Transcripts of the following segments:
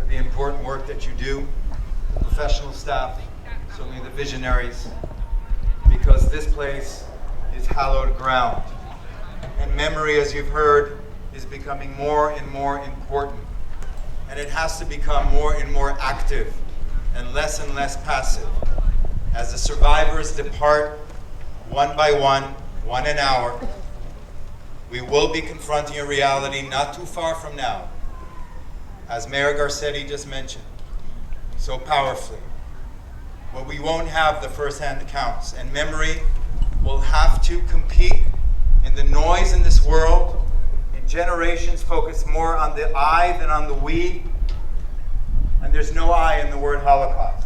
the important work that you do, the professional staff, certainly the visionaries, because this place is hallowed ground. And memory, as you've heard, is becoming more and more important. And it has to become more and more active and less passive. As the survivors depart one by one an hour, we will be confronting a reality not too far from now, as Mayor Garcetti just mentioned so powerfully. But we won't have the first-hand accounts, and memory will have to compete in the noise in this world, in generations focus more on the I than on the we, and there's no I in the word Holocaust.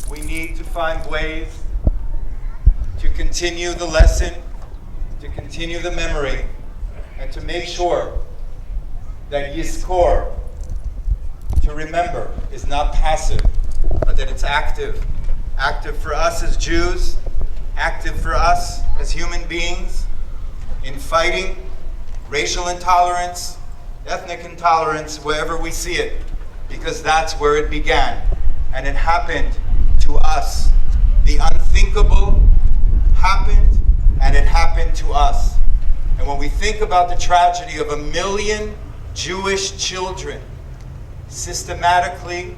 We need to find ways to continue the lesson, to continue the memory, and to make sure that Yizkor, to remember, is not passive, but that it's active. Active for us as Jews, active for us as human beings in fighting racial intolerance, ethnic intolerance, wherever we see it, because that's where it began. And it happened to us. The unthinkable happened, and it happened to us. And when we think about the tragedy of 1 million Jewish children systematically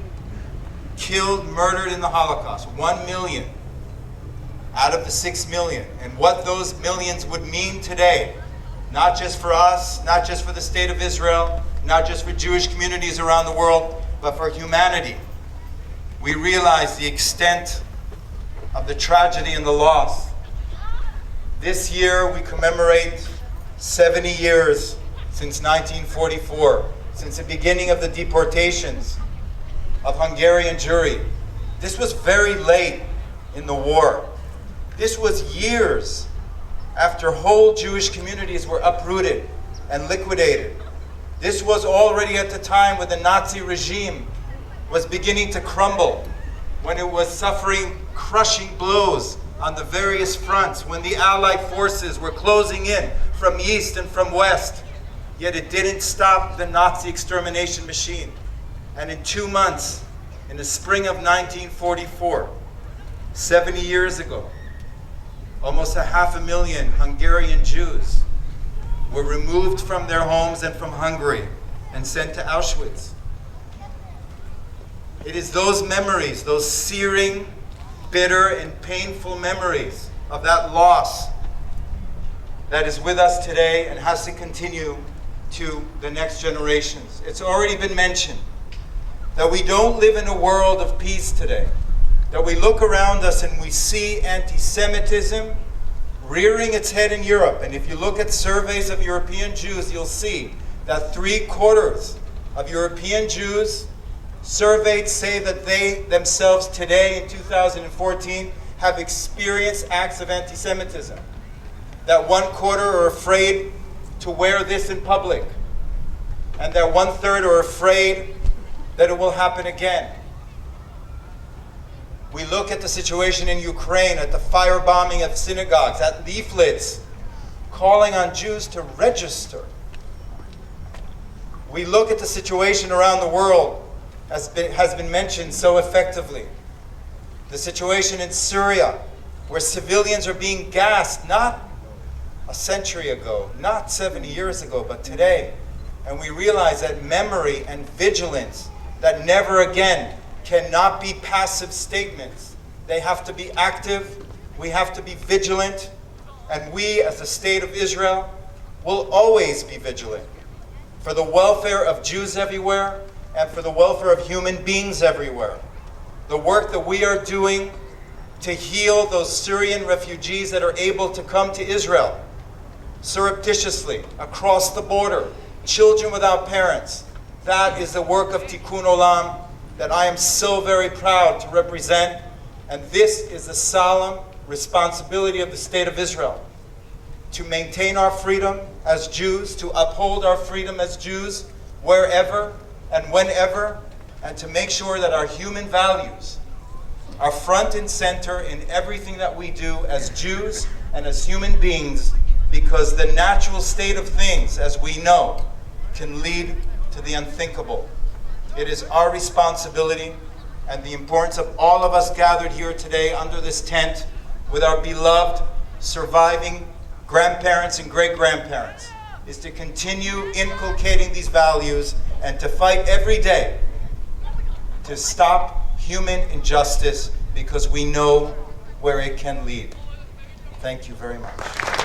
killed, murdered in the Holocaust, 1 million out of the 6 million, and what those millions would mean today, not just for us, not just for the state of Israel, not just for Jewish communities around the world, but for humanity, we realize the extent of the tragedy and the loss. This year we commemorate 70 years since 1944, since the beginning of the deportations of Hungarian Jewry. This was very late in the war. This was years after whole Jewish communities were uprooted and liquidated. This was already at the time when the Nazi regime was beginning to crumble, when it was suffering crushing blows on the various fronts, when the Allied forces were closing in from east and from west. Yet it didn't stop the Nazi extermination machine. And in 2 months, in the spring of 1944, 70 years ago, almost 500,000 Hungarian Jews were removed from their homes and from Hungary and sent to Auschwitz. It is those memories, those searing, bitter, and painful memories of that loss that is with us today and has to continue to the next generations. It's already been mentioned that we don't live in a world of peace today, that we look around us and we see anti-Semitism rearing its head in Europe. And if you look at surveys of European Jews, you'll see that 3/4 of European Jews surveyed say that they themselves today in 2014 have experienced acts of anti-Semitism. That 1/4 are afraid to wear this in public. And that 1/3 are afraid that it will happen again. We look at the situation in Ukraine, at the firebombing of synagogues, at leaflets calling on Jews to register. We look at the situation around the world, as has been mentioned so effectively. The situation in Syria, where civilians are being gassed, not a century ago, not 70 years ago, but today. And we realize that memory and vigilance, that never again cannot be passive statements. They have to be active, we have to be vigilant, and we as the state of Israel will always be vigilant for the welfare of Jews everywhere and for the welfare of human beings everywhere. The work that we are doing to heal those Syrian refugees that are able to come to Israel surreptitiously across the border, children without parents, that is the work of Tikkun Olam that I am so very proud to represent. And this is the solemn responsibility of the state of Israel, to maintain our freedom as Jews, to uphold our freedom as Jews wherever and whenever, and to make sure that our human values are front and center in everything that we do as Jews and as human beings, because the natural state of things, as we know, can lead to the unthinkable. It is our responsibility and the importance of all of us gathered here today under this tent with our beloved surviving grandparents and great-grandparents is to continue inculcating these values and to fight every day to stop human injustice because we know where it can lead. Thank you very much.